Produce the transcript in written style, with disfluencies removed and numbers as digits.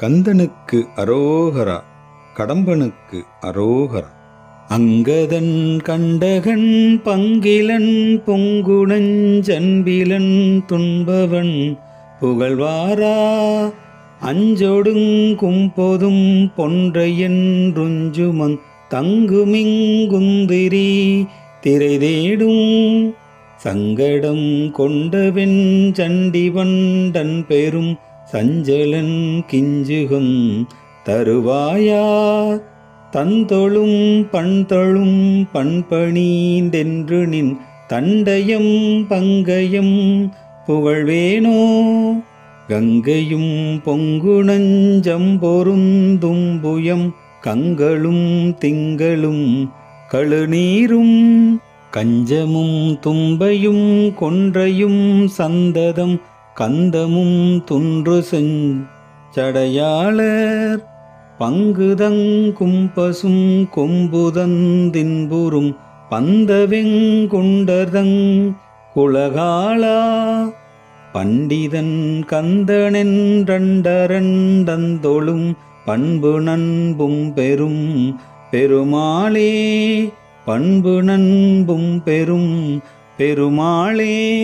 கந்தனுக்கு அரோகரா, கடம்பனுக்கு அரோகரா. அங்கதன் கண்டகன் பங்கிலன் பொங்குணஞ்சன்பிலன் துன்பவன் புகழ்வாரா அஞ்சொடுங் கும்பொதும் பொன்றையென்றுஞ்சுமங் தங்குமிங்குந்திரி திரைதேடும் சங்கடம் கொண்டவென் சண்டிவண்டன் பெரும் சஞ்சலன் கிஞ்சுகம் தருவாயா தந்தொழும் பண்தொழும் பண்பணீந்தென்று நின் தண்டயம் பங்கயம் புகழ்வேனோ கங்கையும் பொங்குணஞ்சம்பொருந்தும்புயம் கங்களும் திங்களும் கழுநீரும் கஞ்சமும் தும்பையும் கொன்றையும் சந்ததம் கந்தமும் துன்று செஞ்சடையாளர் பங்குதங் கும்பசும் கொம்புதந்தின்புறும் பந்தவெங்குண்டதங் குலகாலா பண்டிதன் கந்தனென்றண்டரண்டந்தொழும் பண்பு நண்பும் பெரும் பெருமாளே பண்பு நண்பும் பெரும் பெருமாளே.